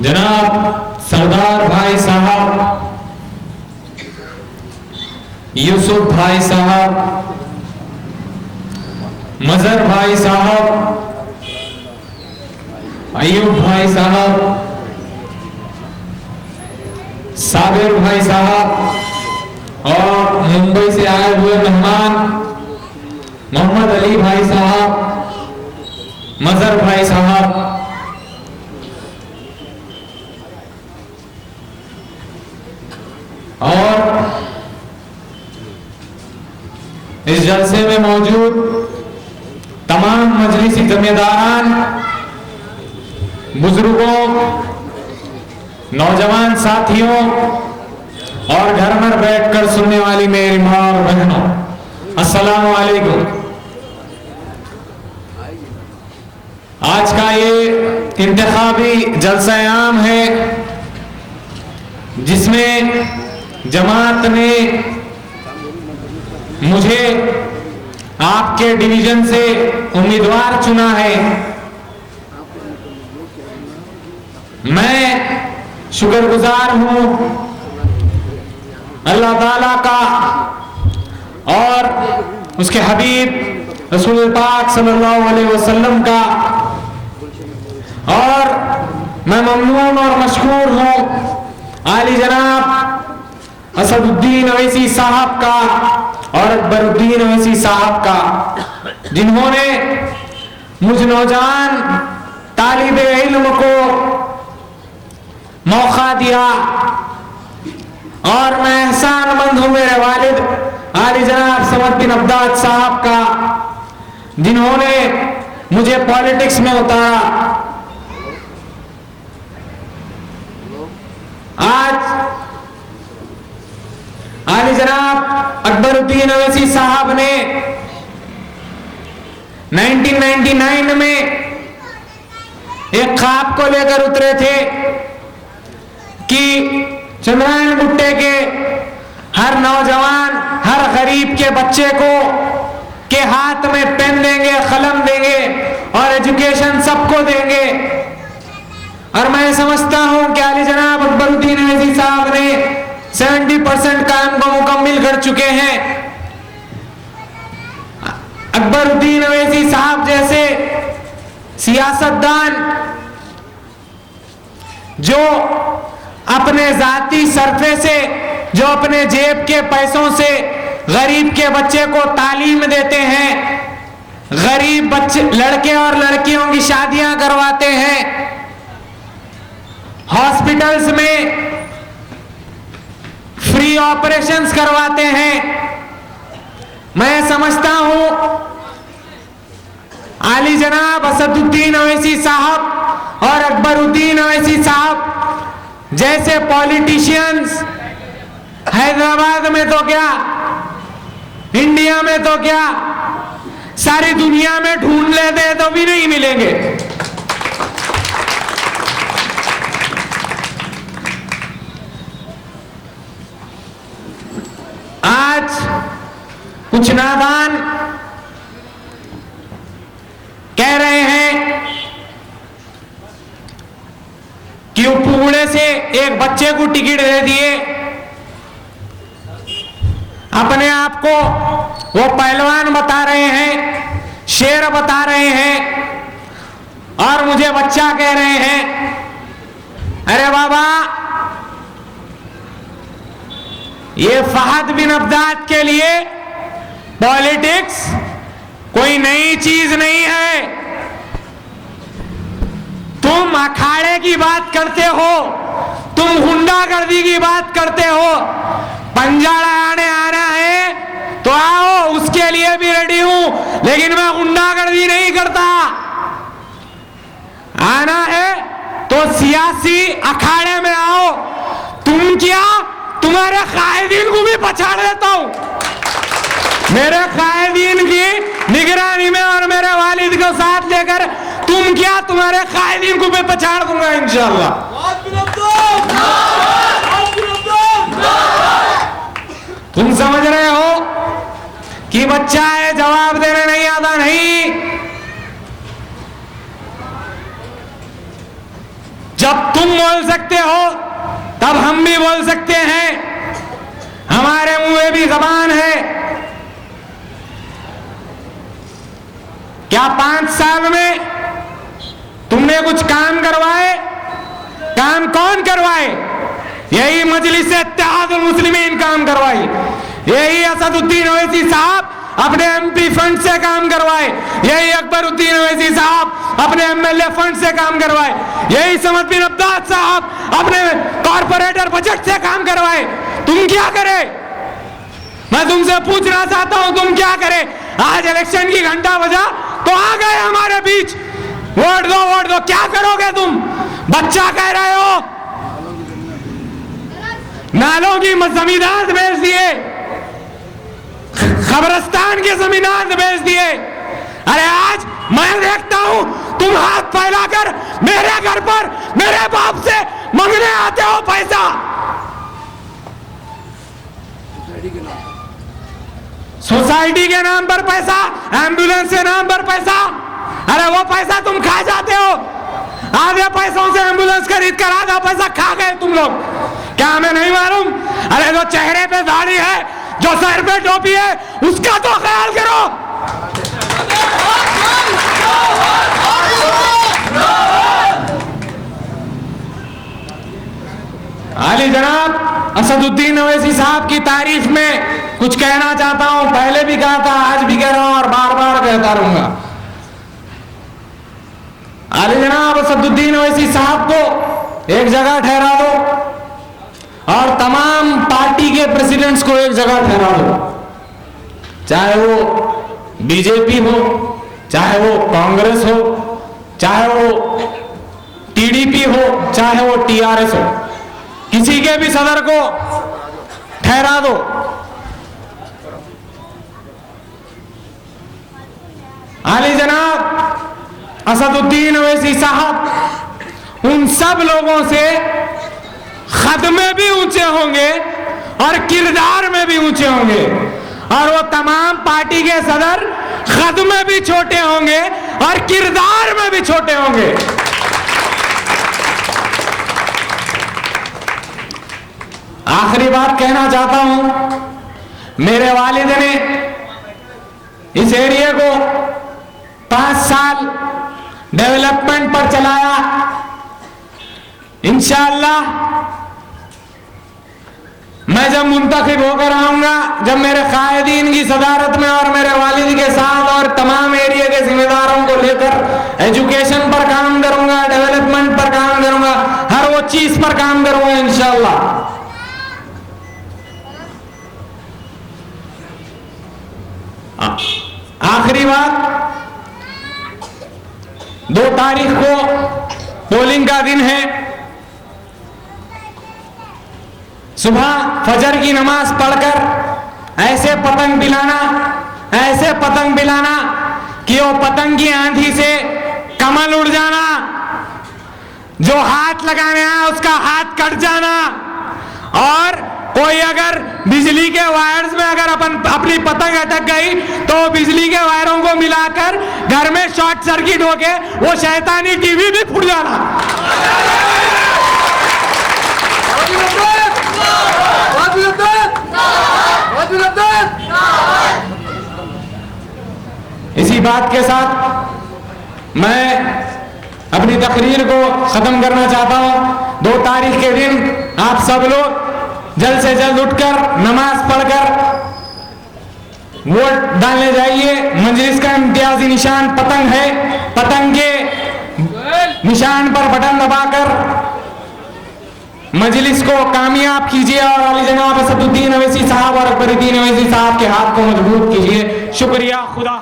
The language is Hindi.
जनाब सरदार भाई साहब, यूसुफ भाई साहब, मजहर भाई साहब, अयूब भाई साहब, साबिर भाई साहब और मुंबई से आए हुए मेहमान मोहम्मद अली भाई साहब, मजहर भाई साहब, और इस जलसे में मौजूद तमाम मजलिसी जमेदारान, बुजुर्गों, नौजवान साथियों और घर में बैठकर सुनने वाली मेरी माँ और बहनों, अस्सलाम वालेकुम। आज का ये इंतखाबी जलसा आम है जिसमें जमात ने मुझे आपके डिवीजन से उम्मीदवार चुना है। मैं शुक्रगुजार हूं अल्लाह ताला का और उसके हबीब रसूल पाक सल्लल्लाहु अलैहि वसल्लम का, और मैं ममनून और मशकूर हूं आली जनाब असदुद्दीन अवैसी साहब का और अकबरुद्दीन अवैसी साहब का, जिन्होंने मुझ नौजवान तालिब इल्म को मौका दिया, और मैं एहसानमंद हूं मेरे वालिद आली जनाब समद बिन अब्दाद साहब का, जिन्होंने मुझे पॉलिटिक्स में उतारा। आज आली जनाब अकबरुद्दीन अवैसी साहब ने 1999 में एक ख्वाब को लेकर उतरे थे कि चंद्रायन गुट्टे के हर नौजवान, हर गरीब के बच्चे को के हाथ में पेन देंगे, कलम देंगे और एजुकेशन सबको देंगे। और मैं समझता हूं कि आली जनाब अकबरुद्दीन अवैसी साहब ने 70% काम को मुकम्मिल कर चुके हैं। अकबरुद्दीन अवैसी साहब जैसे सियासतदान जो अपने जाती सरफे से, जो अपने जेब के पैसों से गरीब के बच्चे को तालीम देते हैं, गरीब बच्चे, लड़के और लड़कियों की शादियां करवाते हैं, हॉस्पिटल्स में फ्री ऑपरेशंस करवाते हैं, मैं समझता हूं आली जनाब असदुद्दीन अवैसी साहब और अकबरुद्दीन अवैसी साहब जैसे पॉलिटिशियंस हैदराबाद में तो क्या, इंडिया में तो क्या, सारी दुनिया में ढूंढ लेते तो भी नहीं मिलेंगे। आज कुछ नादान कह रहे हैं कि उपगुड़े से एक बच्चे को टिकट दे दिए, अपने आप को वो पहलवान बता रहे हैं, शेर बता रहे हैं, और मुझे बच्चा कह रहे हैं। अरे बाबा, ये फहद बिन अब्दाद के लिए पॉलिटिक्स कोई नई चीज नहीं है। तुम अखाड़े की बात करते हो, तुम गुंडागर्दी की बात करते हो, पंजा लगाने आना है तो आओ, उसके लिए भी रेडी हूं, लेकिन मैं गुंडागर्दी नहीं करता। आना है तो सियासी अखाड़े में आओ। तुम क्या, तुम्हारे कायदीन को भी पछाड़ देता हूं, मेरे कायदीन की निगरानी में और मेरे वालिद को साथ लेकर तुम क्या, तुम्हारे कायदीन को भी पछाड़ दूंगा इंशाअल्लाह। तुम समझ रहे हो कि बच्चा है, जवाब देने नहीं आता, नहीं। जब तुम बोल सकते हो तब हम भी बोल सकते हैं। हमारे मुंह में भी जबान है। क्या 5 साल में तुमने कुछ काम करवाए? काम कौन करवाए? यही मजलिस इत्तेहादुल मुस्लिमीन काम करवाई। यही असदुद्दीन ओवैसी साहब अपने एमपी फंड से काम करवाए। यही अकबरुद्दीन ओवैसी साहब अपने एमएलए फंड से काम करवाए। यही समद बिन अब्बास साहब अपने कॉर्पोरेटर बजट से काम करवाए। तुम क्या करे? मैं तुमसे पूछना चाहता हूं, तुम क्या करे? आज इलेक्शन की घंटा बजा तो आ गए हमारे बीच, वोट दो वोट दो। क्या करोगे तुम? बच्चा कह रहे हो, नालों की जमीनात बेच दिए, कब्रिस्तान के जमीनात बेच दिए। अरे आज मैं देखता हूं तुम हाथ फैलाकर मेरे घर पर मेरे बाप से मांगने आते हो पैसा। सोसाइटी के नाम पर पैसा, एम्बुलेंस के नाम पर पैसा। अरे वो पैसा तुम खा जाते हो। आधे पैसों से एम्बुलेंस खरीद कर आधा पैसा खा गए तुम लोग। क्या हमें नहीं मालूम? अरे जो चेहरे पे दाढ़ी है, जो सर पे टोपी है, उसका तो ख्याल करो। आली जनाब असदुद्दीन ओवैसी साहब की तारीफ में कुछ कहना चाहता हूं। पहले भी कहा था, आज भी कह रहा हूं और बार बार कहता रहूंगा। आली जनाब असदुद्दीन ओवैसी साहब को एक जगह ठहरा दो और तमाम पार्टी के प्रेसिडेंट्स को एक जगह ठहरा दो। चाहे वो बीजेपी हो, चाहे वो कांग्रेस हो, चाहे वो टीडीपी हो, चाहे वो टीआरएस हो, किसी के भी सदर को ठहरा दो। आली जनाब असदुद्दीन ओवैसी साहब उन सब लोगों से खद में भी ऊंचे होंगे और किरदार में भी ऊंचे होंगे, और वो तमाम पार्टी के सदर खद में भी छोटे होंगे और किरदार में भी छोटे होंगे। आखिरी बात कहना चाहता हूं, मेरे वालिद ने इस एरिया को 5 साल डेवलपमेंट पर चलाया। इंशाअल्लाह मैं जब मुंतखब होकर आऊंगा, जब मेरे कायदीन की सदारत में और मेरे वालिद के साथ और तमाम एरिया के जिम्मेदारों को लेकर एजुकेशन पर काम करूंगा, डेवलपमेंट पर काम करूंगा, हर वो चीज पर काम करूंगा इंशाअल्लाह। आखिरी बात, 2 तारीख को पोलिंग का दिन है। सुबह फजर की नमाज पढ़कर ऐसे पतंग बिलाना, ऐसे पतंग बिलाना कि वो पतंग की आंधी से कमल उड़ जाना, जो हाथ लगाने आया उसका हाथ कट जाना, और कोई अगर बिजली के वायर्स में अगर अपनी पतंग अटक गई तो बिजली के वायरों को मिलाकर घर में शॉर्ट सर्किट होके वो शैतानी टीवी भी फूट जाना। इसी बात के साथ मैं अपनी तकरीर को खत्म करना चाहता हूं। 2 तारीख के दिन आप सब लोग जल्द से जल्द उठकर नमाज पढ़कर वोट डालने जाइए। मजलिस का इम्तियाजी निशान पतंग है, पतंग के निशान पर बटन दबाकर मजलिस को कामयाब कीजिए और अली जनाब असदुद्दीन ओवैसी साहब और अकबरुद्दीन ओवैसी साहब के हाथ को मजबूत कीजिए। शुक्रिया, खुदा।